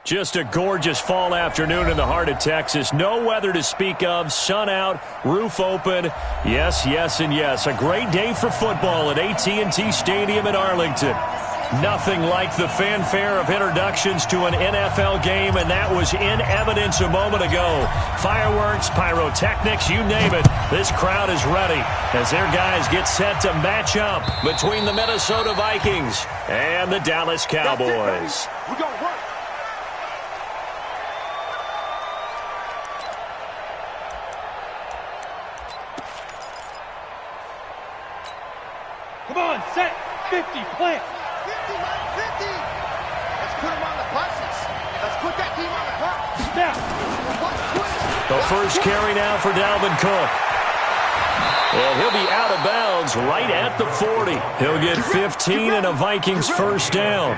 Just a gorgeous fall afternoon in the heart of Texas. No weather to speak of. Sun out, roof open. Yes, yes, and yes. A great day for football at AT&T Stadium in Arlington. Nothing like the fanfare of introductions to an NFL game, and that was in evidence a moment ago. Fireworks, pyrotechnics, you name it. This crowd is ready as their guys get set to match up between the Minnesota Vikings and the Dallas Cowboys. We're going to work. Come on, set, 50, plant. 50, right, 50. Let's put him on the buses. Let's put that team on the clock. Snap. The first carry now for Dalvin Cook. And he'll be out of bounds right at the 40. He'll get 15 and a Vikings first down.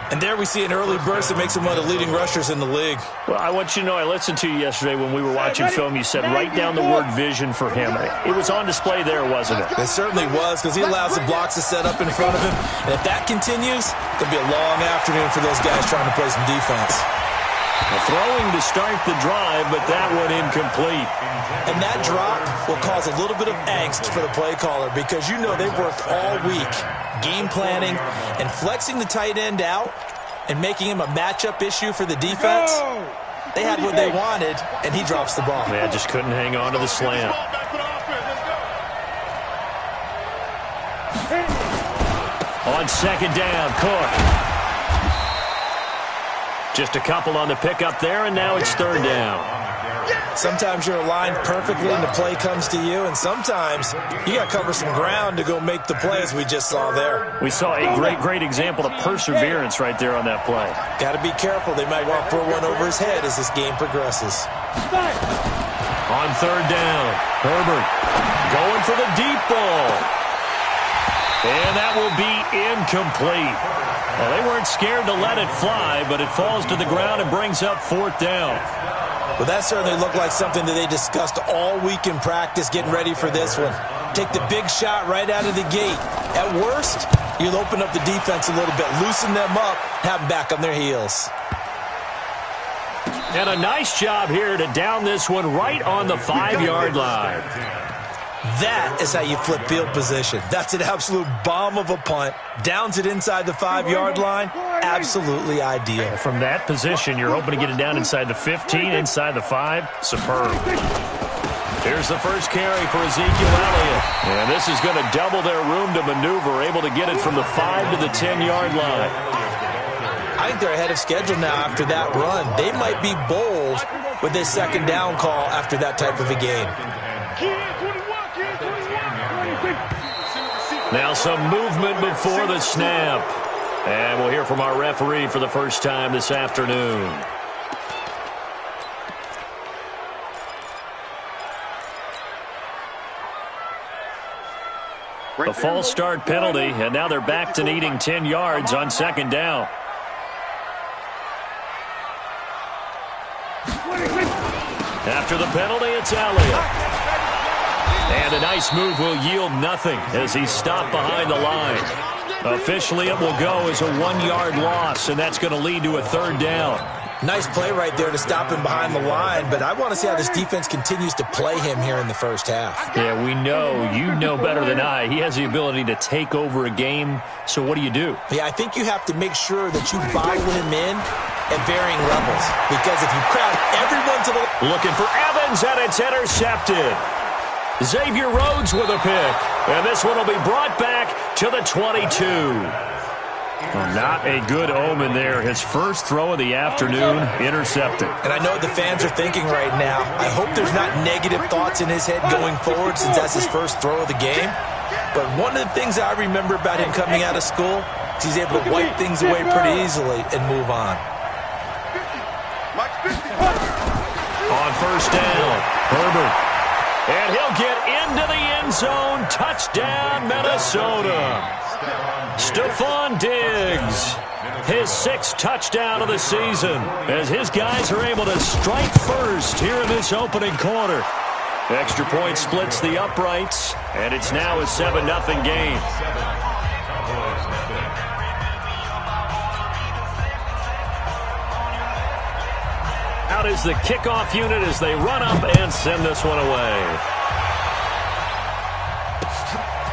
And there we see an early burst that makes him one of the leading rushers in the league. Well, I want you to know, I listened to you yesterday when we were watching film. You said write down the word vision for him. It was on display there, wasn't it? It certainly was, because he allows the blocks to set up in front of him. And if that continues, it's going to be a long afternoon for those guys trying to play some defense. Throwing to start the drive, but that one incomplete. And that drop will cause a little bit of angst for the play caller, because you know they've worked all week game planning and flexing the tight end out and making him a matchup issue for the defense. They had what they wanted, and he drops the ball. Yeah, just couldn't hang on to the slant. On second down, Cook. Just a couple on the pickup there, and now it's third down. Sometimes you're aligned perfectly and the play comes to you, and sometimes you got to cover some ground to go make the play, as we just saw there. We saw a great example of perseverance right there on that play. Got to be careful. They might want to throw one over his head as this game progresses. On third down, Herbert going for the deep ball. And that will be incomplete. Well, they weren't scared to let it fly, but it falls to the ground and brings up fourth down. Well, that certainly looked like something that they discussed all week in practice, getting ready for this one. Take the big shot right out of the gate. At worst, you'll open up the defense a little bit, loosen them up, have them back on their heels. And a nice job here to down this one right on the 5-yard line. That is how you flip field position. That's an absolute bomb of a punt. Downs it inside the 5-yard line. Absolutely ideal. From that position, you're hoping to get it down inside the 15, inside the 5. Superb. Here's the first carry for Ezekiel Elliott. And this is going to double their room to maneuver, able to get it from the 5 to the 10-yard line. I think they're ahead of schedule now after that run. They might be bold with this second down call after that type of a game. Now some movement before the snap. And we'll hear from our referee for the first time this afternoon. A false start penalty, and now they're back to needing 10 yards on second down. After the penalty, it's Elliott. And a nice move will yield nothing as he's stopped behind the line. Officially, it will go as a 1-yard loss, and that's going to lead to a third down. Nice play right there to stop him behind the line, but I want to see how this defense continues to play him here in the first half. Yeah, we know. You know better than I. He has the ability to take over a game, so what do you do? Yeah, I think you have to make sure that you buy him in at varying levels, because if you crowd everyone to the... Looking for Evans, and it's intercepted. Xavier Rhodes with a pick, and this one will be brought back to the 22. Well, not a good omen there. His first throw of the afternoon, intercepted. And I know what the fans are thinking right now. I hope there's not negative thoughts in his head going forward, since that's his first throw of the game. But one of the things I remember about him coming out of school is he's able to wipe things away pretty easily and move on. On first down, Herbert. And he'll get into the end zone. Touchdown, Minnesota. Stephon Diggs, his 6th touchdown of the season, as his guys are able to strike first here in this opening quarter. Extra point splits the uprights, and it's now a 7-0 game. Out is the kickoff unit as they run up and send this one away.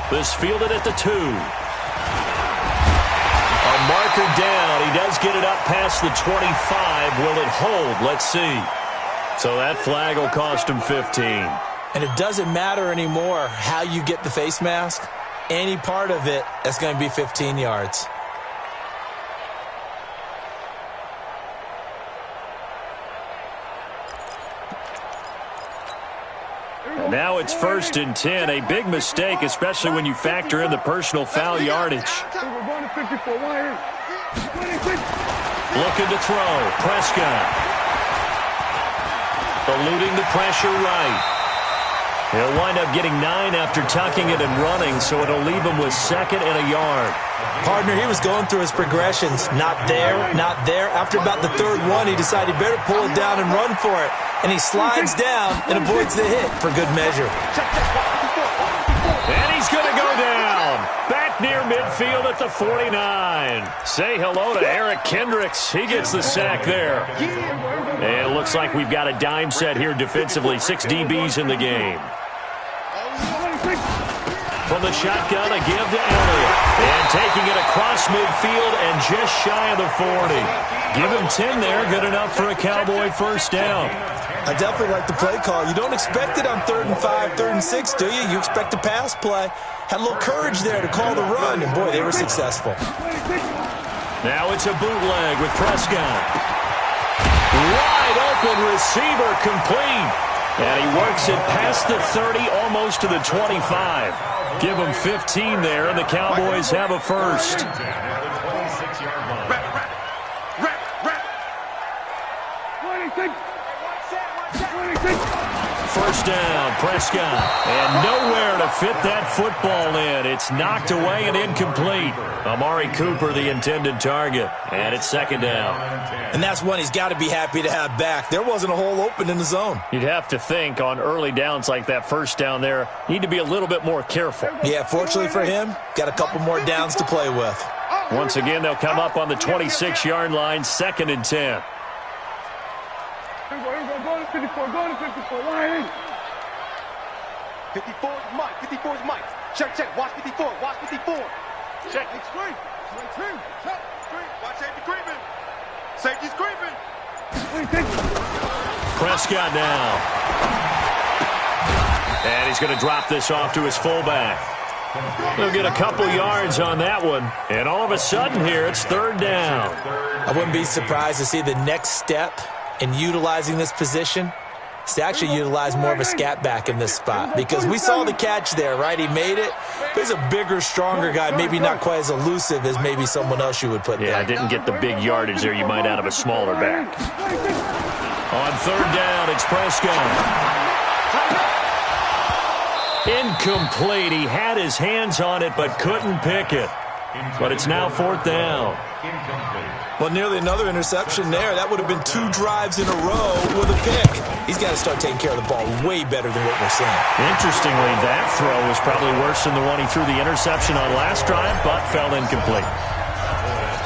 This fielded at the 2. A marker down. He does get it up past the 25. Will it hold? Let's see. So that flag will cost him 15. And it doesn't matter anymore how you get the face mask. Any part of it, that's going to be 15 yards. Now it's 1st and 10. A big mistake, especially when you factor in the personal foul yardage. Looking to throw. Prescott. Eluding the pressure right. He'll wind up getting 9 after tucking it and running, so it'll leave him with 2nd and a yard. Partner, he was going through his progressions. Not there, not there. After about the 3rd one, he decided he better pull it down and run for it. And he slides down and avoids the hit for good measure. And he's going to go down. Back near midfield at the 49. Say hello to Eric Kendricks. He gets the sack there. And it looks like we've got a dime set here defensively. 6 DBs in the game. From the shotgun, a give to Elliott. And taking it across midfield and just shy of the 40. Give him 10 there. Good enough for a Cowboy first down. I definitely like the play call. You don't expect it on 3rd and 5, 3rd and 6, do you? You expect a pass play. Had a little courage there to call the run, and boy, they were successful. Now it's a bootleg with Prescott. Wide open receiver complete. And he works it past the 30, almost to the 25. Give him 15 there, and the Cowboys have a first. First down, Prescott. And nowhere to fit that football in. It's knocked away and incomplete. Amari Cooper, the intended target. And it's 2nd down. And that's one he's got to be happy to have back. There wasn't a hole open in the zone. You'd have to think on early downs like that first down there, need to be a little bit more careful. Yeah, fortunately for him, got a couple more downs to play with. Once again, they'll come up on the 26-yard line, 2nd and 10. 54, go to 54, line in. 54 is Mike, 54 is Mike. Check, check, watch 54, watch 54. Check, it's screen. Check, screen. Watch safety creeping. Safety's creeping. Prescott now. And he's going to drop this off to his fullback. He'll get a couple yards on that one. And all of a sudden here, it's 3rd down. I wouldn't be surprised to see the next step in utilizing this position is to actually utilize more of a scat back in this spot, because we saw the catch there, right? He made it. But he's a bigger, stronger guy, maybe not quite as elusive as maybe someone else you would put there. Yeah, didn't get the big yardage there you might out of a smaller back. On 3rd down, it's Prescott. Incomplete. He had his hands on it but couldn't pick it. But it's now 4th down. Well, nearly another interception there. That would have been 2 drives in a row with a pick. He's got to start taking care of the ball way better than what we're seeing. Interestingly, that throw was probably worse than the one he threw the interception on last drive, but fell incomplete.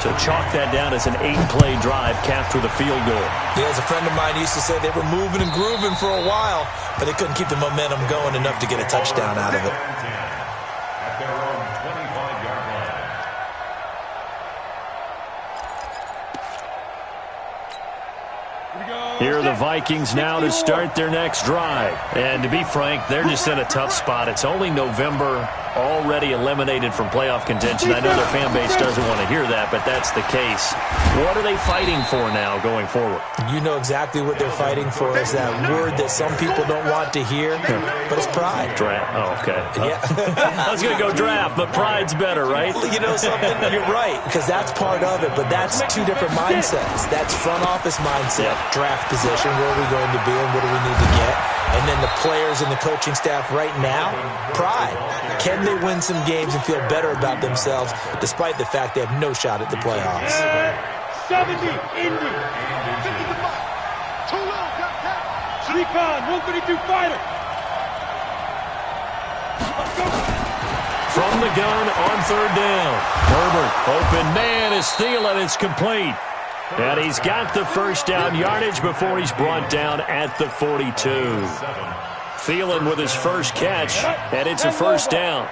So chalk that down as an 8-play drive capped with a field goal. Yeah, as a friend of mine used to say, they were moving and grooving for a while, but they couldn't keep the momentum going enough to get a touchdown out of it. Here are the Vikings now to start their next drive. And to be frank, they're just in a tough spot. It's only November, already eliminated from playoff contention. I know their fan base doesn't want to hear that, but that's the case. What are they fighting for now going forward? You know exactly what they're fighting for. Is that word that some people don't want to hear, but it's pride. Draft. Oh, okay. Yeah. I was going to go draft, but pride's better, right? You know something? You're right, because that's part of it, but that's 2 different mindsets. That's front office mindset, draft position, where are we going to be and what do we need to get? And then the players and the coaching staff right now, pride. Can they win some games and feel better about themselves despite the fact they have no shot at the playoffs? 70, Indy. 50 to Mike. Too low, got that. Recon, 132 fighter. From the gun on 3rd down. Herbert, open man is Thielen. It's complete. And he's got the first down yardage before he's brought down at the 42. Thielen with his first catch, and it's a first down.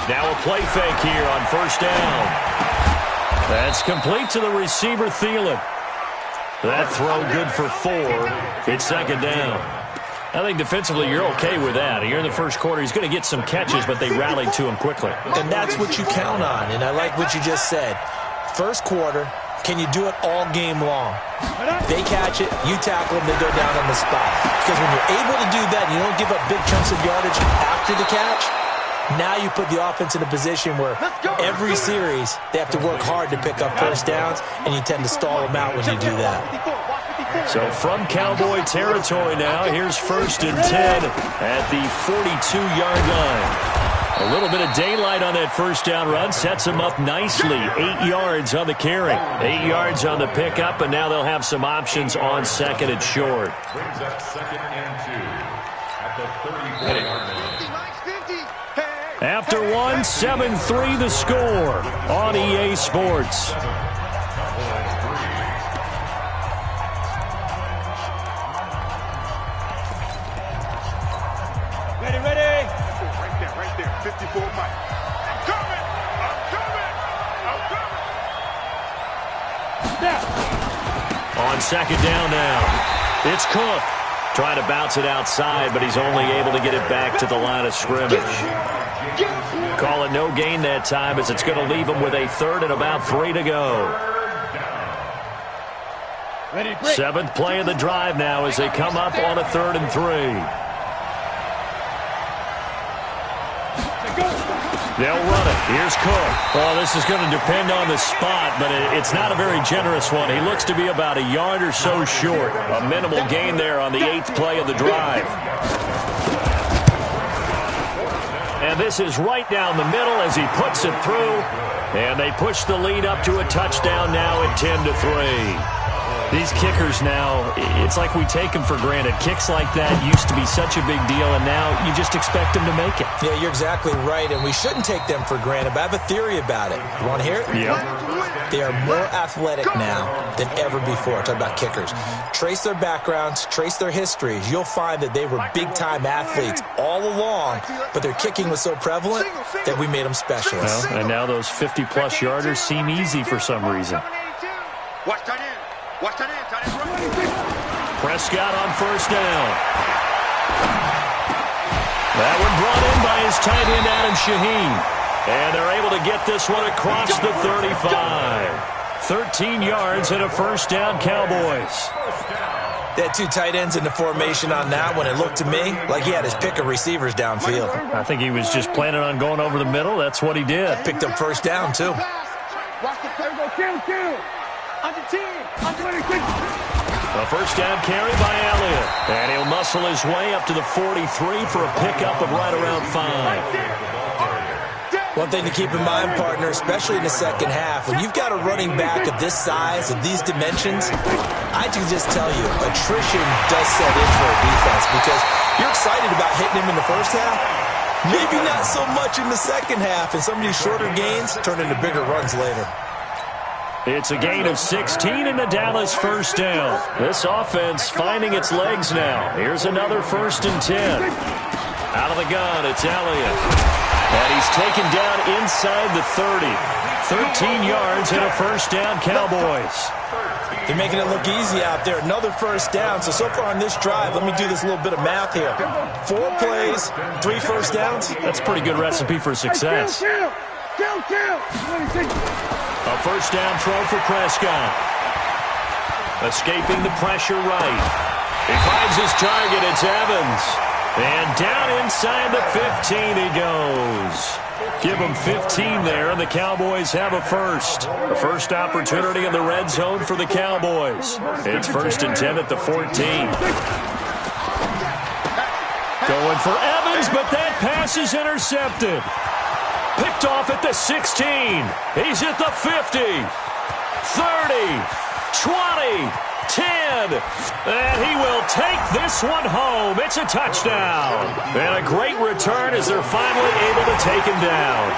Now a play fake here on first down. That's complete to the receiver, Thielen. That throw good for 4. It's second down. I think defensively you're okay with that. Here in the first quarter, he's going to get some catches, but they rallied to him quickly. And that's what you count on, and I like what you just said. First quarter, can you do it all game long? They catch it, you tackle them, they go down on the spot. Because when you're able to do that and you don't give up big chunks of yardage after the catch, now you put the offense in a position where every series they have to work hard to pick up first downs, and you tend to stall them out when you do that. So from Cowboy territory now, here's 1st and 10 at the 42-yard line. A little bit of daylight on that first down run sets them up nicely. 8 yards on the carry, 8 yards on the pickup, and now they'll have some options on second and short. Brings up 2nd and 2 at the 34-yard line. After 1, 7-3 the score on EA Sports. Ready. Right there. 54 Mike. I'm coming. On second down now, it's Cook. Trying to bounce it outside, but he's only able to get it back to the line of scrimmage. Call it no gain that time, as it's going to leave him with a 3rd and about 3 to go. 7th play of the drive now as they come up on a 3rd and 3. They'll run it. Here's Cook. Well, this is going to depend on the spot, but it's not a very generous one. He looks to be about a yard or so short. A minimal gain there on the 8th play of the drive. And this is right down the middle as he puts it through. And they push the lead up to a touchdown now at 10-3. These kickers now, it's like we take them for granted. Kicks like that used to be such a big deal, and now you just expect them to make it. Yeah, you're exactly right, and we shouldn't take them for granted, but I have a theory about it. You want to hear it? Yep. They are more athletic now than ever before. Talk about kickers. Trace their backgrounds, trace their histories. You'll find that they were big-time athletes all along, but their kicking was so prevalent that we made them specialists. Well, and now those 50-plus yarders seem easy for some reason. Watch tight end. Prescott on first down. That one brought in by his tight end, Adam Shaheen. And they're able to get this one across the 35. 13 yards and a first down, Cowboys. They had 2 tight ends in the formation on that one. It looked to me like he had his pick of receivers downfield. I think he was just planning on going over the middle. That's what he did. Picked up first down, too. Watch the play. Go kill. Under 10. Under 26. A first down carry by Elliott. And he'll muscle his way up to the 43 for a pickup of right around 5. One thing to keep in mind, partner, especially in the second half, when you've got a running back of this size, of these dimensions, I can just tell you, attrition does set in for a defense because you're excited about hitting him in the first half. Maybe not so much in the second half, and some of these shorter gains turn into bigger runs later. It's a gain of 16 in the Dallas first down. This offense finding its legs now. Here's another 1st and 10. Out of the gun, it's Elliott. And he's taken down inside the 30. 13 yards and a first down, Cowboys. They're making it look easy out there. Another first down. So far on this drive, let me do this little bit of math here. 4 plays, 3 first downs. That's a pretty good recipe for success. Kill. A first down throw for Prescott. Escaping the pressure right. He finds his target. It's Evans. And down inside the 15 he goes. Give him 15 there, and the Cowboys have a first. The first opportunity in the red zone for the Cowboys. It's 1st and 10 at the 14. Going for Evans, but that pass is intercepted. Picked off at the 16. He's at the 50. 30. 20. 10. And he will take this one home. It's a touchdown. And a great return as they're finally able to take him down.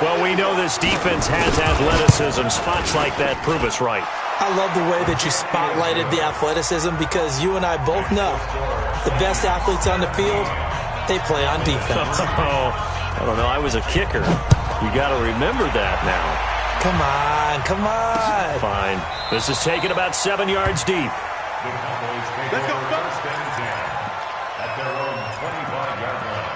Well, we know this defense has athleticism. Spots like that prove us right. I love the way that you spotlighted the athleticism because you and I both know the best athletes on the field, they play on defense. Oh, I don't know. I was a kicker. You got to remember that now. Come on, come on. Fine. This is taken about 7 yards deep. The Cowboys take over first and 10 at their own 25-yard line.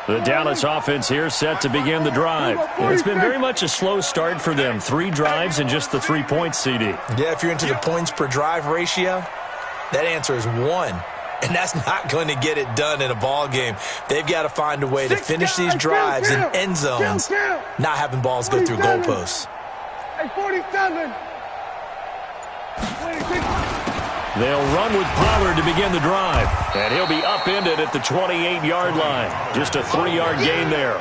The Dallas offense here set to begin the drive. It's been very much a slow start for them. 3 drives and just the 3 points, CD. Yeah, if you're into the points per drive ratio, that answer is 1. And that's not going to get it done in a ball game. They've got to find a way to finish these drives in end zones, not having balls go through goalposts. Hey, 47. 26. They'll run with Pollard to begin the drive. And he'll be upended at the 28-yard line. Just a 3-yard gain there.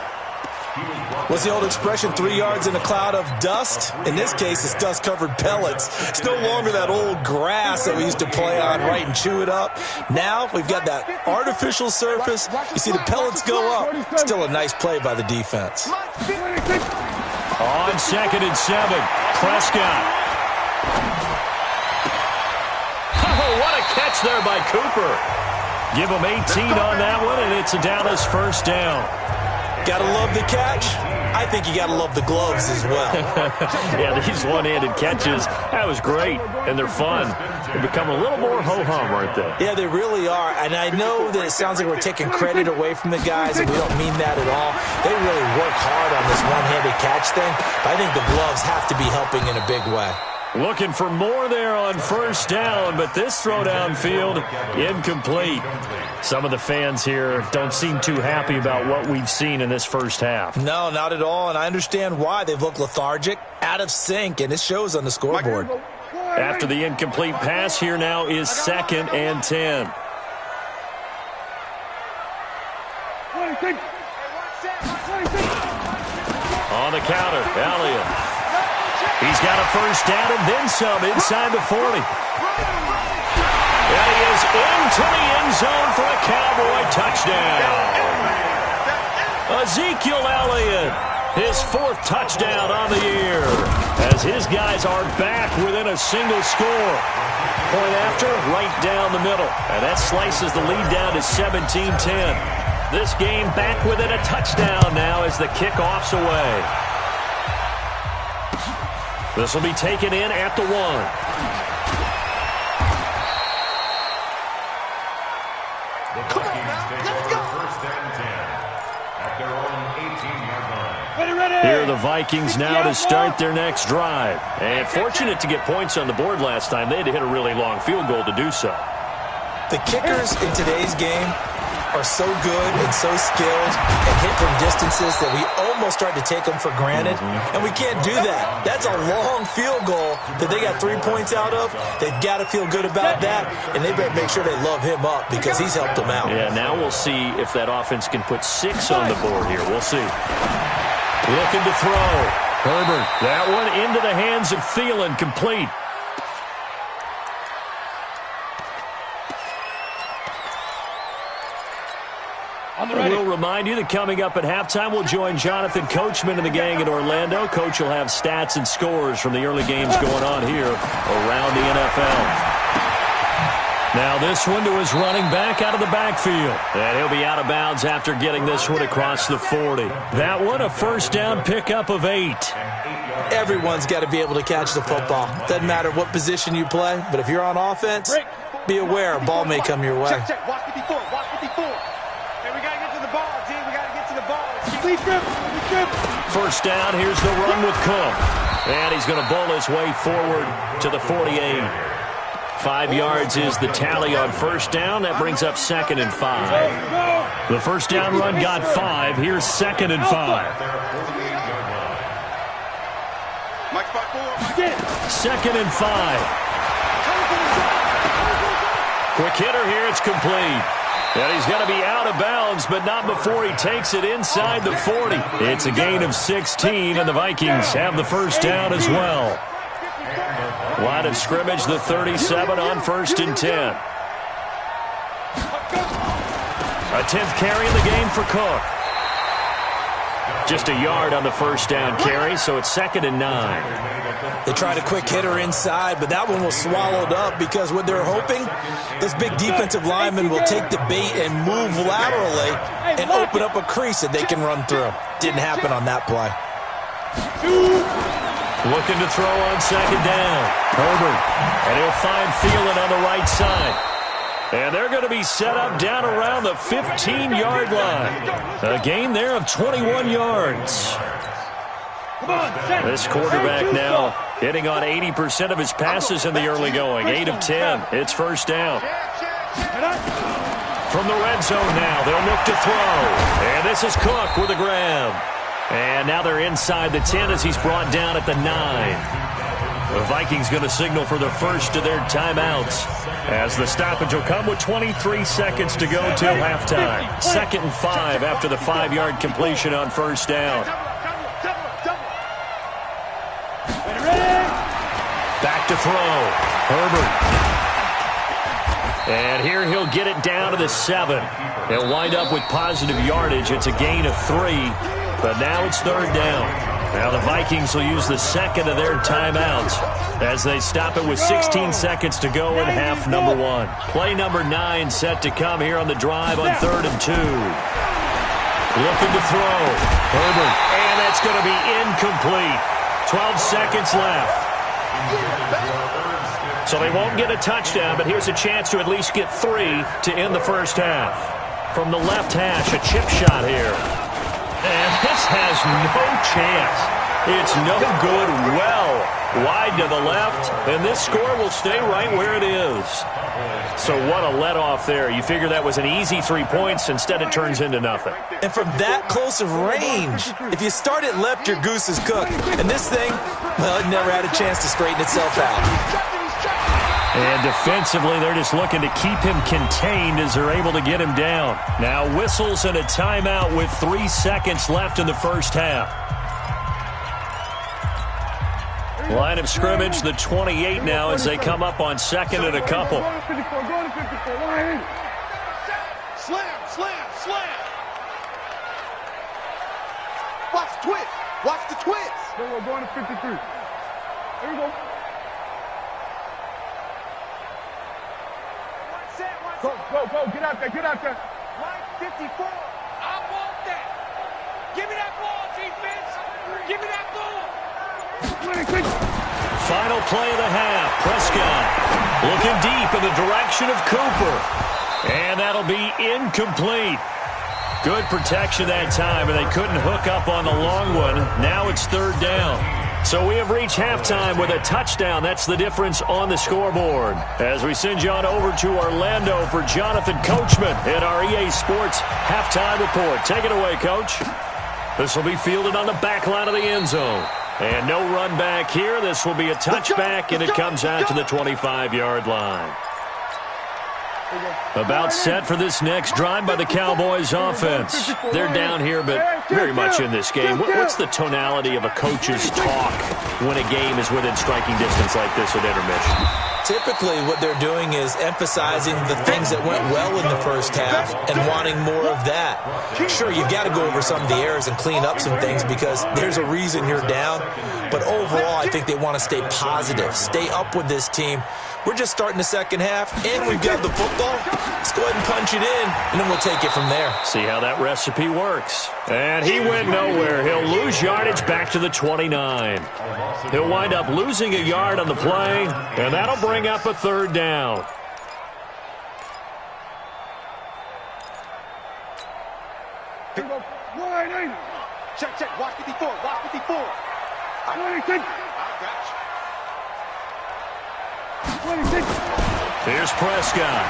What's the old expression, 3 yards in a cloud of dust? In this case, it's dust-covered pellets. It's no longer that old grass that we used to play on, right, and chew it up. Now we've got that artificial surface. You see the pellets go up. Still a nice play by the defense. On 2nd and 7, Prescott. Oh, what a catch there by Cooper. Give him 18 on that one, and it's a Dallas first down. Gotta love the catch. I think you gotta love the gloves as well. Yeah, these one-handed catches, that was great, and they're fun. They become a little more ho-hum, aren't they? Yeah, they really are, and I know that it sounds like we're taking credit away from the guys, and we don't mean that at all. They really work hard on this one-handed catch thing, but I think the gloves have to be helping in a big way. Looking for more there on first down, but this throw downfield, incomplete. Some of the fans here don't seem too happy about what we've seen in this first half. No, not at all, and I understand why. They've looked lethargic, out of sync, and it shows on the scoreboard. After the incomplete pass, here now is 2nd and 10. 26. On the counter, Elliott. He's got a first down and then some inside the 40. And he is into the end zone for a Cowboy touchdown. Ezekiel Elliott, his 4th touchdown on the year, as his guys are back within a single score. Point after, right down the middle. And that slices the lead down to 17-10. This game back within a touchdown now as the kickoff's away. This will be taken in at the 1. The Vikings take over first and 10 at their own 18-yard line. Here are the Vikings now to start their next drive. And fortunate to get points on the board last time. They had to hit a really long field goal to do so. The kickers in today's game are so good and so skilled and hit from distances that we almost start to take them for granted, and we can't do that. That's a long field goal that they got 3 points out of. They've got to feel good about that, and they better make sure they love him up because he's helped them out. Yeah, now we'll see if that offense can put 6 on the board here. We'll see. Looking to throw. Herbert, that one into the hands of Thielen, complete. We'll remind you that coming up at halftime, we'll join Jonathan Coachman and the gang in Orlando. Coach will have stats and scores from the early games going on here around the NFL. Now this one to his running back out of the backfield. And he'll be out of bounds after getting this one across the 40. That one, a first down pickup of 8. Everyone's got to be able to catch the football. Doesn't matter what position you play, but if you're on offense, be aware a ball may come your way. Check. Watch 54. Watch 54. Hey, we got to get to the ball, G. We got to get to the ball. First down, here's the run with Cook. And he's going to bowl his way forward to the 48. 5 yards is the tally on first down. That brings up 2nd and 5. The first down run got 5. Here's 2nd and 5. 2nd and 5. Quick hitter here. It's complete. And he's going to be out of bounds, but not before he takes it inside the 40. It's a gain of 16, and the Vikings have the first down as well. Line of scrimmage, the 37 on 1st and 10. A 10th carry in the game for Cook. Just a yard on the first down carry, so it's 2nd and 9. They tried a quick hitter inside, but that one was swallowed up because what they're hoping, those big defensive linemen will take the bait and move laterally and open up a crease that they can run through. Didn't happen on that play. Looking to throw on 2nd down. Herbert. And he'll find Thielen on the right side. And they're going to be set up down around the 15-yard line. A gain there of 21 yards. This quarterback now hitting on 80% of his passes in the early going. 8 of 10. It's first down. From the red zone now, they'll look to throw. And this is Cook with a grab. And now they're inside the 10 as he's brought down at the 9. The Vikings going to signal for the first of their timeouts as the stoppage will come with 23 seconds to go till halftime. 2nd and 5 after the 5-yard completion on first down. Back to throw. Herbert. And here he'll get it down to the 7. He'll wind up with positive yardage. It's a gain of 3, but now it's 3rd down. Now the Vikings will use the 2nd of their timeouts as they stop it with 16 seconds to go in half number 1. Play number 9 set to come here on the drive on 3rd and 2. Looking to throw. Herbert. And that's going to be incomplete. 12 seconds left. So they won't get a touchdown, but here's a chance to at least get 3 to end the first half. From the left hash, a chip shot here. And this has no chance. It's no good. Well wide to the left, and this score will stay right where it is. So what a let-off there. You figure that was an easy 3 points. Instead, it turns into nothing. And from that close of range, if you start it left, your goose is cooked. And this thing, well, it never had a chance to straighten itself out. And defensively, they're just looking to keep him contained as they're able to get him down. Now whistles and a timeout with 3 seconds left in the first half. Line of scrimmage, the 28 now as they come up on 2nd and a couple. Slam, slam, slam. Watch the twist. Watch the twist. We're going to 53. Here we go. Go, go, go. Get out there. Get out there. Line 54. I want that. Give me that ball, defense. Give me that ball. Final play of the half. Prescott looking deep in the direction of Cooper. And that'll be incomplete. Good protection that time, and they couldn't hook up on the long one. Now it's 3rd down. So we have reached halftime with a touchdown. That's the difference on the scoreboard. As we send you on over to Orlando for Jonathan Coachman in our EA Sports Halftime Report. Take it away, Coach. This will be fielded on the back line of the end zone. And no run back here. This will be a touchback, and it comes out to the 25-yard line. About set for this next drive by the Cowboys offense. They're down here, but very much in this game. What's the tonality of a coach's talk when a game is within striking distance like this at intermission? Typically, what they're doing is emphasizing the things that went well in the first half and wanting more of that. Sure, you've got to go over some of the errors and clean up some things because there's a reason you're down. But overall, I think they want to stay positive, stay up with this team. We're just starting the second half, and we've got the football. Let's go ahead and punch it in, and then we'll take it from there. See how that recipe works. And he went nowhere. He'll lose yardage back to the 29. He'll wind up losing a yard on the play, and that'll bring up a 3rd down. Check, check. Watch 54. Watch 54. I got you. Here's Prescott.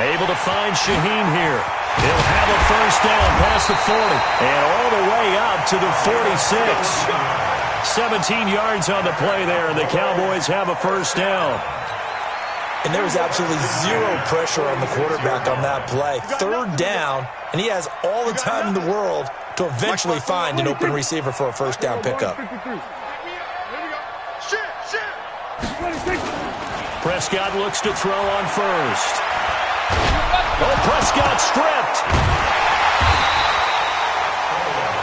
Able to find Shaheen here. He'll have a first down past the 40 and all the way up to the 46. 17 yards on the play there, and the Cowboys have a first down. And there was absolutely zero pressure on the quarterback on that play. 3rd down, and he has all the time in the world to eventually find an open receiver for a first down pickup. Prescott looks to throw on first. Oh, Prescott stripped.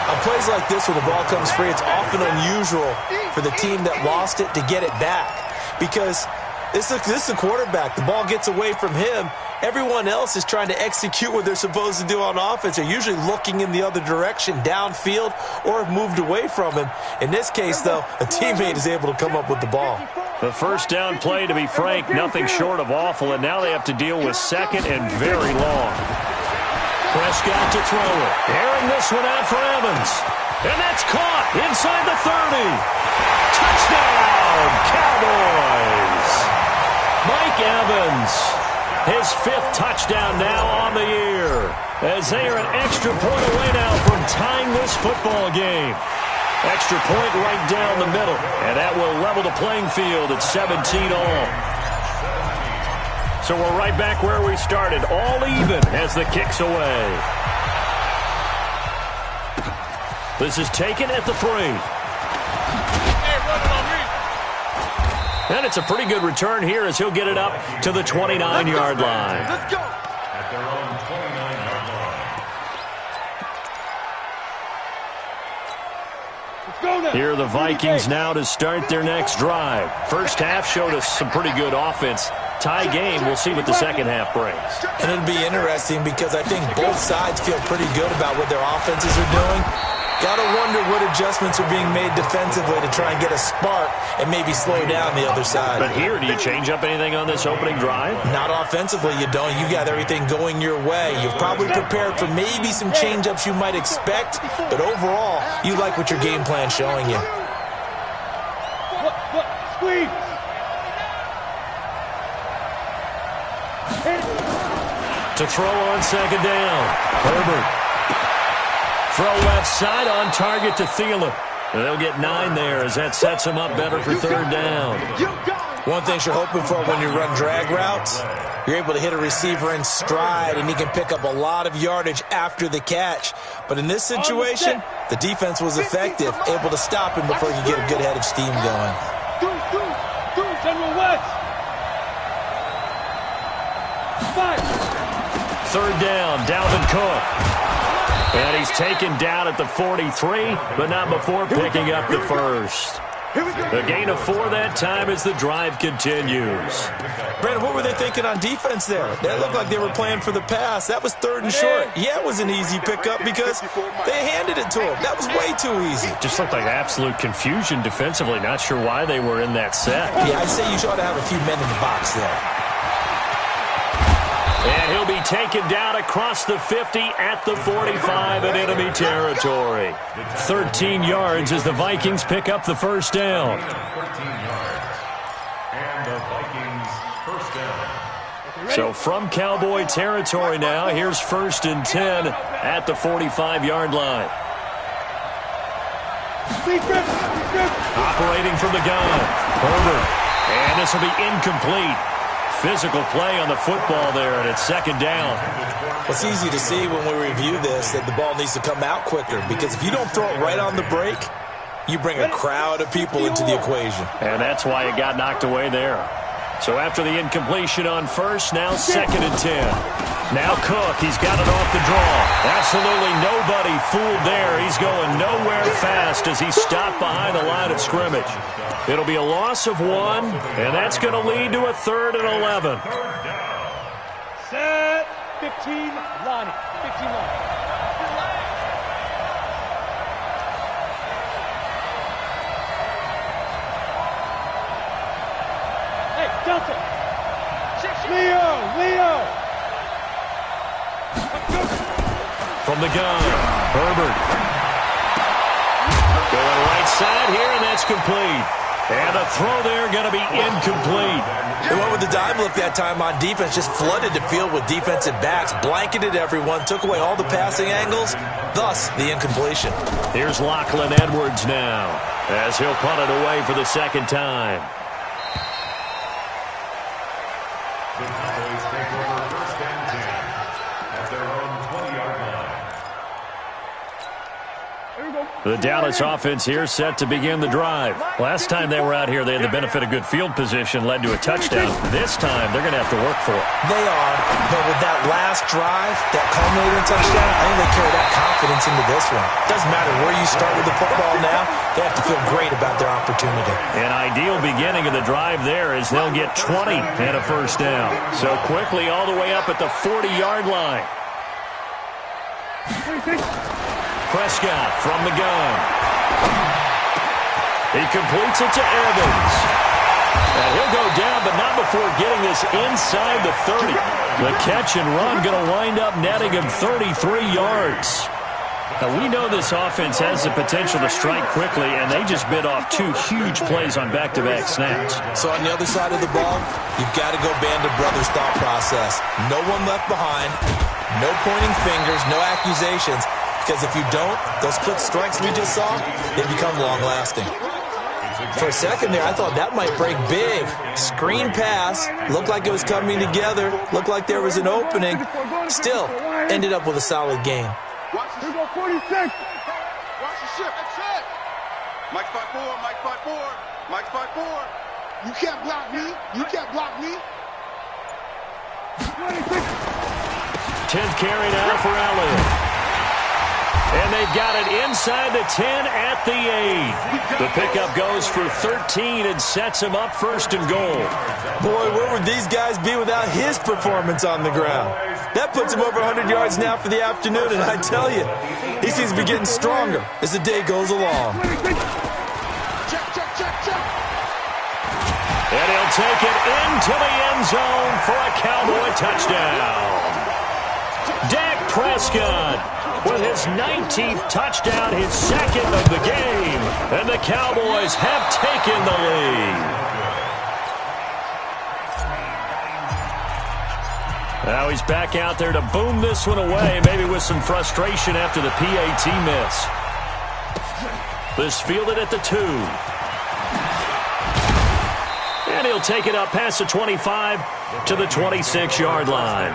On plays like this where the ball comes free, it's often unusual for the team that lost it to get it back because this is a quarterback. The ball gets away from him. Everyone else is trying to execute what they're supposed to do on offense. They're usually looking in the other direction, downfield, or have moved away from him. In this case, though, a teammate is able to come up with the ball. The first down play, to be frank, nothing short of awful, and now they have to deal with second and very long. Prescott to throw it. Airing this one out for Evans. And that's caught inside the 30. Touchdown, Cowboys. Mike Evans, his 5th touchdown now on the year, as they are an extra point away now from tying this football game. Extra point right down the middle, and that will level the playing field at 17 all. So we're right back where we started, all even as the kick's away. This is taken at the 3. And it's a pretty good return here as he'll get it up to the 29-yard line. Let's go. At their own 29-yard line. Here are the Vikings now to start their next drive. First half showed us some pretty good offense. Tie game, we'll see what the second half brings. And it'll be interesting because I think both sides feel pretty good about what their offenses are doing. Got to wonder what adjustments are being made defensively to try and get a spark and maybe slow down the other side. But here, do you change up anything on this opening drive? Not offensively, you don't. You've got everything going your way. You've probably prepared for maybe some change-ups you might expect, but overall, you like what your game plan's showing you. Squeeze. To throw on second down. Herbert. Throw left side on target to Thielen. And they'll get 9 there as that sets them up better for third down. One thing you're hoping for when you run drag routes, you're able to hit a receiver in stride and he can pick up a lot of yardage after the catch. But in this situation, the defense was effective, able to stop him before he could get a good head of steam going. General West. 5. Third down, Dalvin Cook. And he's taken down at the 43, but not before picking up the first. A gain of 4 that time as the drive continues. Brandon, what were they thinking on defense there? That looked like they were playing for the pass. That was 3rd and short. Yeah, it was an easy pickup because they handed it to him. That was way too easy. Just looked like absolute confusion defensively. Not sure why they were in that set. Yeah, I'd say you ought to have a few men in the box there. And he'll be taken down across the 50 at the 45 in enemy territory. 13 yards as the Vikings pick up the first down. 13 yards. And the Vikings first down. So from Cowboy territory now, here's 1st and 10 at the 45-yard line. Operating from the gun, Herbert. And this will be incomplete. Physical play on the football there, and it's second down. It's easy to see when we review this that the ball needs to come out quicker because if you don't throw it right on the break, you bring a crowd of people into the equation. And that's why it got knocked away there. So after the incompletion on first, now 2nd and 10. Now Cook, he's got it off the draw. Absolutely nobody fooled there. He's going nowhere fast as he's stopped behind the line of scrimmage. It'll be a loss of 1, and that's going to lead to a 3rd and 11. Set. 15 line. 15 line. Hey, Delta. Leo. From the gun, Herbert. Going right side here, and that's complete. And a throw there going to be incomplete. They went with the dive look that time on defense, just flooded the field with defensive backs, blanketed everyone, took away all the passing angles, thus the incompletion. Here's Lachlan Edwards now as he'll punt it away for the second time. The Cowboys take over 1st and 10 at their own 20-yard line. Here we go, The Dallas offense here set to begin the drive. Last time they were out here, they had the benefit of good field position, led to a touchdown. This time, they're going to have to work for it. They are, but with that last drive, that culminating touchdown, I think they carry that confidence into this one. Doesn't matter where you start with the football now, they have to feel great about their opportunity. An ideal beginning of the drive there is they'll get 20 and a first down. So quickly all the way up at the 40-yard line. Prescott from the gun. He completes it to Evans. And he'll go down, but not before getting this inside the 30. The catch and run going to wind up netting him 33 yards. Now, we know this offense has the potential to strike quickly, and they just bit off 2 huge plays on back-to-back snaps. So on the other side of the ball, you've got to go Band of Brothers thought process. No one left behind, no pointing fingers, no accusations, because if you don't, those quick strikes we just saw, they become long-lasting. For a second there, I thought that might break big. Screen pass, looked like it was coming together, looked like there was an opening. Still, ended up with a solid game. Here go 46. Watch the shift. That's it. Mike's 5-4. Mike's 5-4. Mike's 5-4. You can't block me. You can't block me. 26. 10th carry now for Elliott. And they've got it inside the 10 at the 8. The pickup goes for 13 and sets him up first and goal. Boy, where would these guys be without his performance on the ground? That puts him over 100 yards now for the afternoon, and I tell you, he seems to be getting stronger as the day goes along. Check, check, check, check. And he'll take it into the end zone for a Cowboy touchdown. Dak Prescott with his 19th touchdown, his second of the game. And the Cowboys have taken the lead. Now he's back out there to boom this one away, maybe with some frustration after the PAT miss. This fielded at the 2. And he'll take it up past the 25 to the 26-yard line.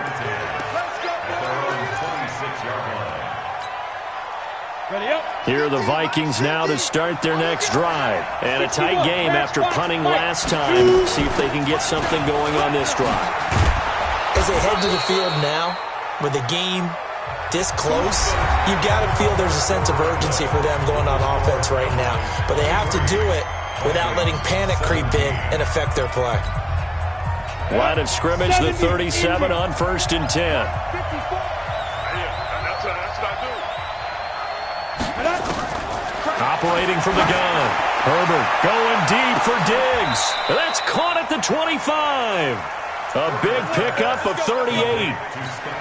Here are the Vikings now to start their next drive. And a tight game after punting last time. See if they can get something going on this drive. As they head to the field now, with the game this close, you've got to feel there's a sense of urgency for them going on offense right now. But they have to do it without letting panic creep in and affect their play. Line of scrimmage, the 37 on 1st and 10. Operating from the gun. Herbert going deep for Diggs. That's caught at the 25. A big pickup of 38.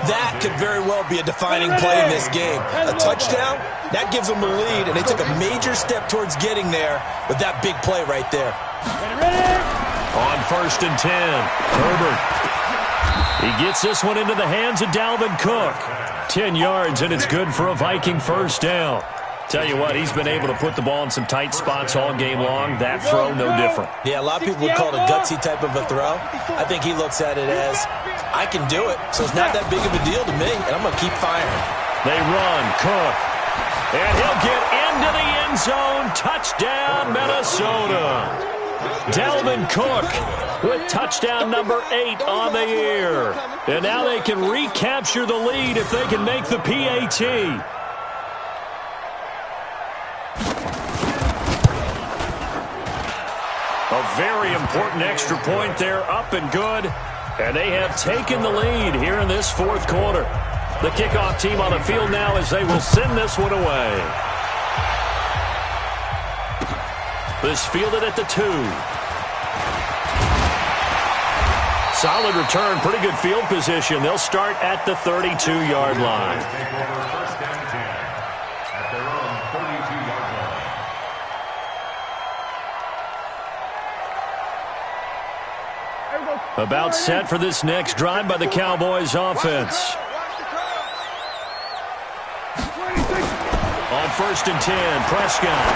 That could very well be a defining play in this game. A touchdown, that gives them the lead, and they took a major step towards getting there with that big play right there. On 1st and 10, Herbert. He gets this one into the hands of Dalvin Cook. 10 yards, and it's good for a Viking first down. Tell you what, he's been able to put the ball in some tight spots all game long. That throw, no different. Yeah, a lot of people would call it a gutsy type of a throw. I think he looks at it as, I can do it, so it's not that big of a deal to me, and I'm going to keep firing. They run, Cook. And he'll get into the end zone. Touchdown, Minnesota. Dalvin Cook with touchdown number 8 on the year. And now they can recapture the lead if they can make the PAT. A very important extra point there, up and good. And they have taken the lead here in this 4th quarter. The kickoff team on the field now as they will send this one away. This fielded at the 2. Solid return, pretty good field position. They'll start at the 32-yard line. First down 10 at their own 32-yard line. About set for this next drive by the Cowboys offense. On 1st and 10, Prescott.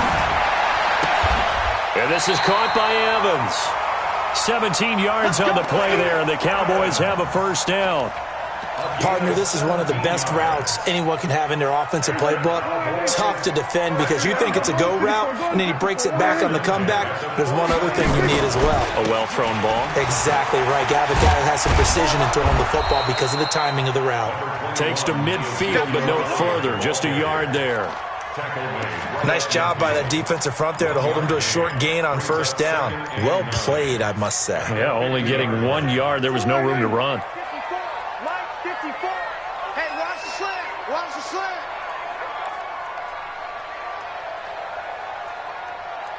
And this is caught by Evans. 17 yards on the play there, and the Cowboys have a first down. Partner, this is one of the best routes anyone can have in their offensive playbook. Tough to defend because you think it's a go route, and then he breaks it back on the comeback. There's one other thing you need as well. A well-thrown ball. Exactly right. Have a guy that has some precision in throwing the football because of the timing of the route. Takes to midfield, but no further. Just a yard there. Nice job by that defensive front there to hold him to a short gain on first down. Well played, I must say. Yeah, only getting 1 yard. There was no room to run. Mike 54. Hey, watch the slant. Watch the slant.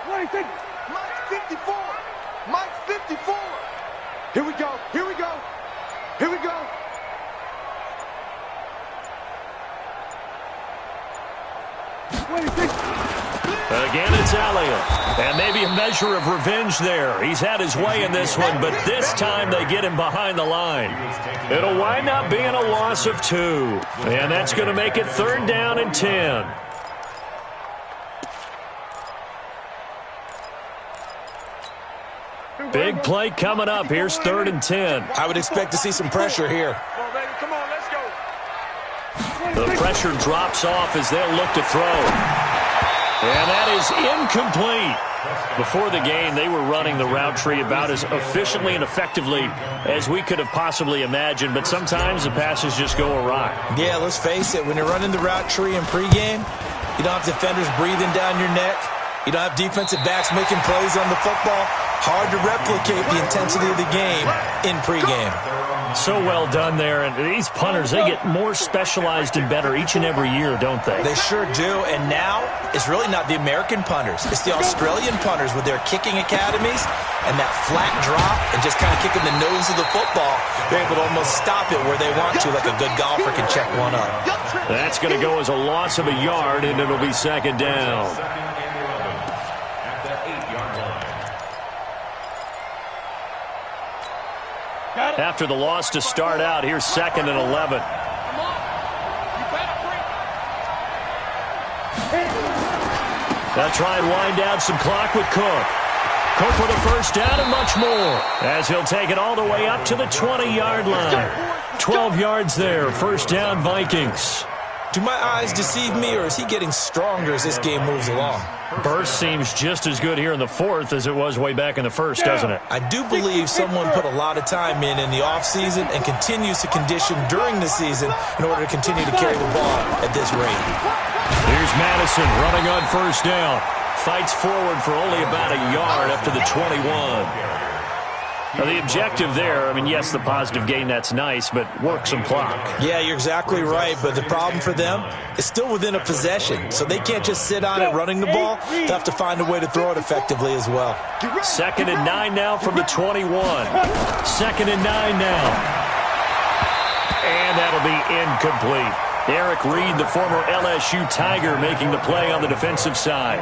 What do you think? Mike 54. Mike 54. Here we go. Here we go. Here we go. What do you think? Again, it's Elliott. And maybe a measure of revenge there. He's had his way in this one, but this time they get him behind the line. It'll wind up being a loss of 2. And that's going to make it 3rd down and 10. Big play coming up. Here's 3rd and 10. I would expect to see some pressure here. Come on, let's go. The pressure drops off as they'll look to throw. And that is incomplete. Before the game, they were running the route tree about as efficiently and effectively as we could have possibly imagined, but sometimes the passes just go awry. Yeah, let's face it. When you're running the route tree in pregame, you don't have defenders breathing down your neck. You don't have defensive backs making plays on the football. Hard to replicate the intensity of the game in pregame. So well done there. And these punters, they get more specialized and better each and every year, don't they? They sure do. And now it's really not the American punters. It's the Australian punters with their kicking academies and that flat drop and just kind of kicking the nose of the football. They're able to almost stop it where they want to, like a good golfer can check one up. That's going to go as a loss of a yard, and it'll be 2nd down. After the loss to start out, here's 2nd and 11. They'll try and wind down some clock with Cook. Cook for the 1st down and much more, as he'll take it all the way up to the 20-yard line. 12 yards there, 1st down Vikings. Do my eyes deceive me, or is he getting stronger as this game moves along? Burst seems just as good here in the 4th as it was way back in the 1st, doesn't it? I do believe someone put a lot of time in the offseason and continues to condition during the season in order to continue to carry the ball at this rate. Here's Madison running on 1st down. Fights forward for only about a yard up to the 21. Now, the objective there, I mean, yes, the positive gain, that's nice, but work some clock. Yeah, you're exactly right, but the problem for them is still within a possession, so they can't just sit on it running the ball. They have to find a way to throw it effectively as well. 2nd and 9 now from the 21. 2nd and 9 now. And that'll be incomplete. Eric Reed, the former LSU Tiger, making the play on the defensive side.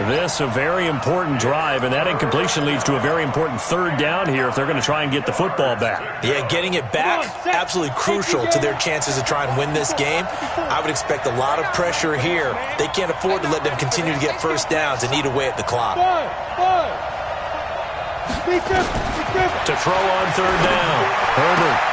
This a very important drive, and that incompletion leads to a very important 3rd down here if they're going to try and get the football back. Yeah, getting it back, absolutely crucial to their chances to try and win this game. I would expect a lot of pressure here. They can't afford to let them continue to get 1st downs and eat away at the clock. To throw on 3rd down, Herbert.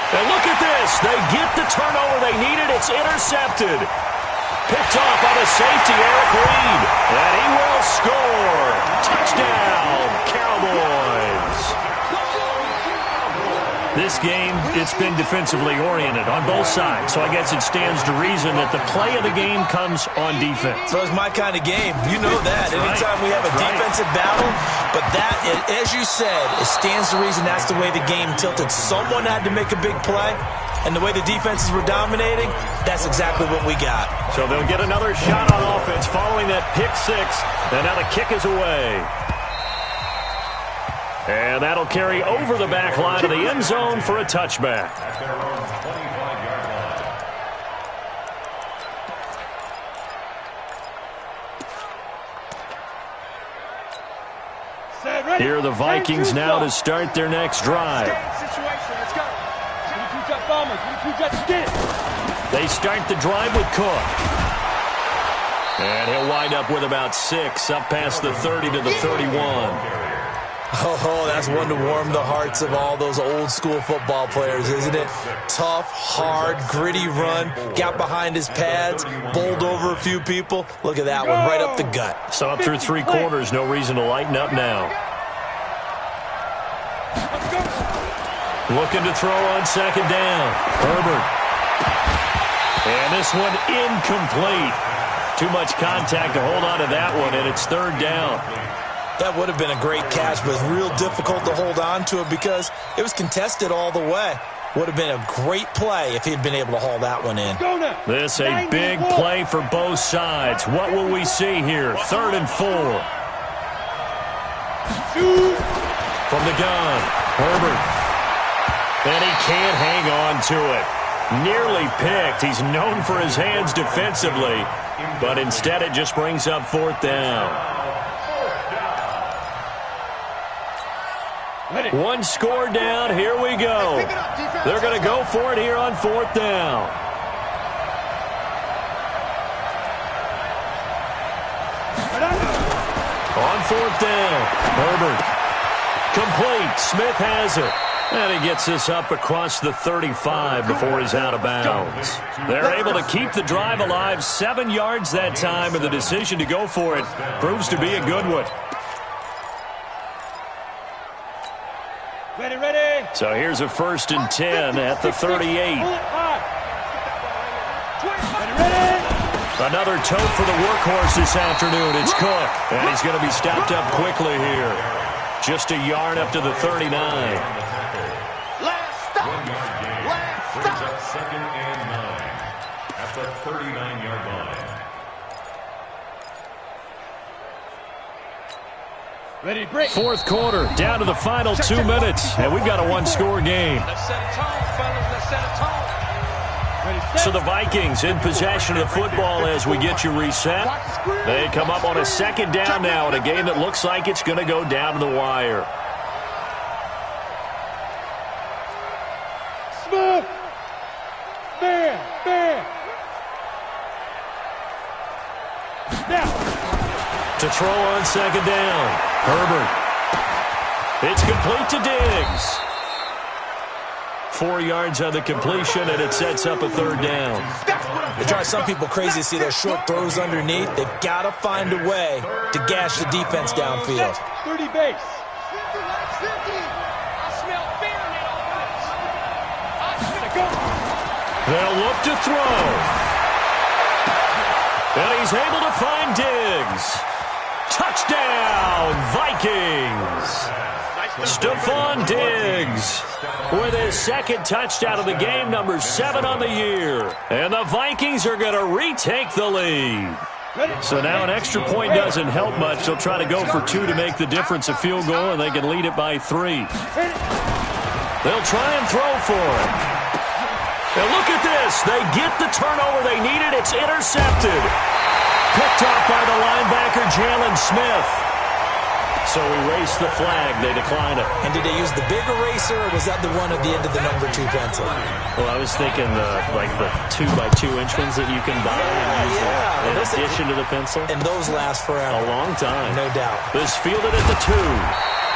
And look at this. They get the turnover they needed. It's intercepted. Picked off by the safety, Eric Reed. And he will score. Touchdown, Cowboys. This game, it's been defensively oriented on both sides. So I guess it stands to reason that the play of the game comes on defense. So it's my kind of game. You know that. Anytime we have a defensive battle, but that, as you said, it stands to reason that's the way the game tilted. Someone had to make a big play, and the way the defenses were dominating, that's exactly what we got. So they'll get another shot on offense following that pick 6, and now the kick is away. And that'll carry over the back line of the end zone for a touchback. Here are the Vikings now to start their next drive. They start the drive with Cook. And he'll wind up with about 6 up past the 30 to the 31. Oh, that's one to warm the hearts of all those old school football players, isn't it? Tough, hard, gritty run, got behind his pads, bowled over a few people. Look at that one, right up the gut. So up through 3 quarters, no reason to lighten up now. Looking to throw on 2nd down. Herbert. And this one incomplete. Too much contact to hold on to that one, and it's 3rd down. That would have been a great catch, but it's real difficult to hold on to it because it was contested all the way. Would have been a great play if he'd been able to haul that one in. This a big play for both sides. What will we see here? 3rd and 4. From the gun, Herbert. And he can't hang on to it. Nearly picked. He's known for his hands defensively, but instead it just brings up 4th down. One score down. Here we go. They're going to go for it here on 4th down. On 4th down, Herbert. Complete. Smith has it. And he gets this up across the 35 before he's out of bounds. They're able to keep the drive alive. 7 yards that time, and the decision to go for it proves to be a good one. Ready. So here's a 1st and 10 at the 38. Another tote for the workhorse this afternoon. It's Cook, and he's going to be stopped up quickly here. Just a yard up to the 39. Last stop. 1 yard gain. Brings up 2nd and 9 at the 39-yard line. Ready, break. 4th quarter, down to the final 2 minutes, and we've got a 1-score game. Let's set a tone, fellas. Let's set a tone. Ready, set. So the Vikings in possession of the football as we get you reset. They come up on a 2nd down now in a game that looks like it's going to go down to the wire. Smith. Man. Now. To throw on 2nd down, Herbert. It's complete to Diggs. 4 yards on the completion, and it sets up a 3rd down. It drives some people crazy to see those short throws underneath. They've got to find a way to gash the defense downfield. 30 base. I smell fear in that offense. They'll look to throw. And he's able to find Diggs. Touchdown, Vikings. Stephon Diggs with his 2nd touchdown of the game, number 7 on the year. And the Vikings are going to retake the lead. So now an extra point doesn't help much. They'll try to go for 2 to make the difference a field goal, and they can lead it by 3. They'll try and throw for it. And look at this. They get the turnover they needed. It's intercepted. Picked off by the linebacker, Jalen Smith. So erase the flag. They decline it. And did they use the big eraser, or was that the one at the end of the number 2 pencil? Well, I was thinking the 2x2 inch ones that you can buy in addition to the pencil. And those last forever. A long time. No doubt. This fielded at the 2.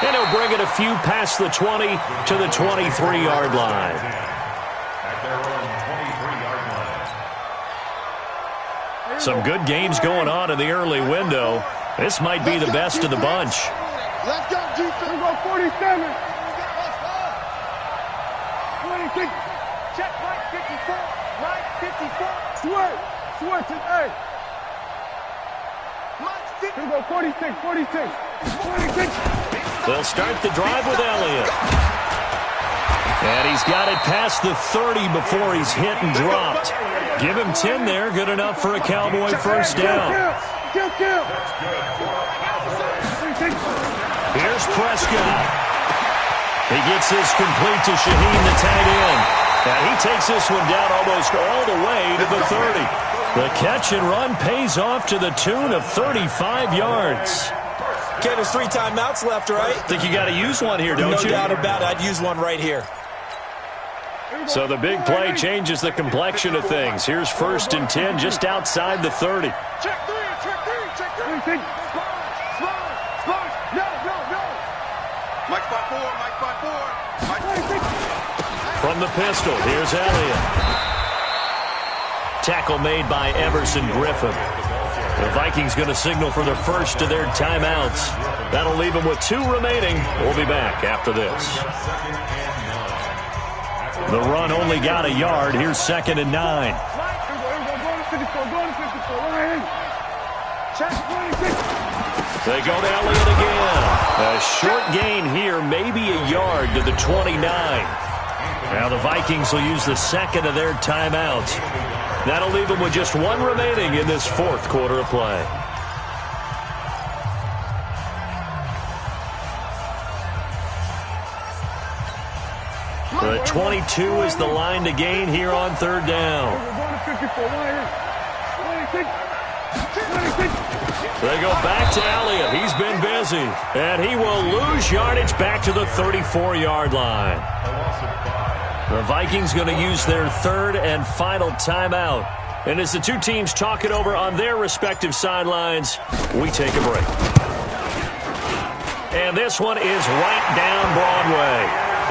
And he'll bring it a few past the 20 to the 23-yard line. At their own 23-yard line. Some good games going on in the early window. This might be the best of the bunch. Let's go, defense. We go 47. 26. Check right 54. Right 54. Swerve to A. We go 46. 46. They'll start the drive with Elliott. And he's got it past the 30 before he's hit and dropped. Give him 10 there. Good enough for a Cowboy 1st down. Kill. Here's Prescott. He gets this complete to Shaheen, the tight end. And he takes this one down almost all the way to the 30. The catch and run pays off to the tune of 35 yards. Okay, there's 3 timeouts left, right? Think you got to use one here, don't you? No doubt about it. I'd use one right here. So the big play changes the complexion of things. Here's 1st and 10 just outside the 30. Check 3. Smart. No. From the pistol, here's Elliott. Tackle made by Everson Griffin. The Vikings going to signal for their first of their timeouts. That'll leave them with 2 remaining. We'll be back after this. The run only got a yard. Here's 2nd and 9. They go to Elliott again. A short gain here, maybe a yard to the 29. Now the Vikings will use the 2nd of their timeouts. That'll leave them with just 1 remaining in this 4th quarter of play. The 22 is the line to gain here on 3rd down. They go back to Elliott. He's been busy. And he will lose yardage back to the 34-yard line. The Vikings going to use their 3rd and final timeout. And as the 2 teams talk it over on their respective sidelines, we take a break. And this one is right down Broadway.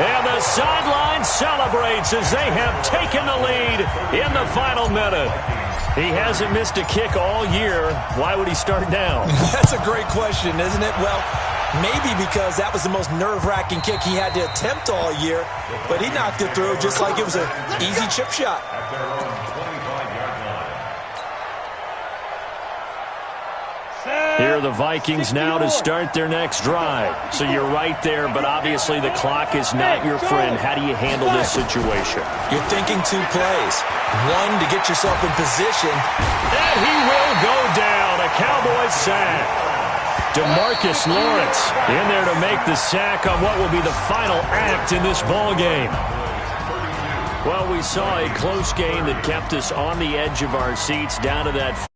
And the sideline celebrates as they have taken the lead in the final minute. He hasn't missed a kick all year. Why would he start now? That's a great question, isn't it? Well, maybe because that was the most nerve-wracking kick he had to attempt all year, but he knocked it through just like it was an easy chip shot. Here are the Vikings now to start their next drive. So you're right there, but obviously the clock is not your friend. How do you handle this situation? You're thinking 2 plays. 1 to get yourself in position. And he will go down. A Cowboys sack. DeMarcus Lawrence in there to make the sack on what will be the final act in this ball game. Well, we saw a close game that kept us on the edge of our seats down to that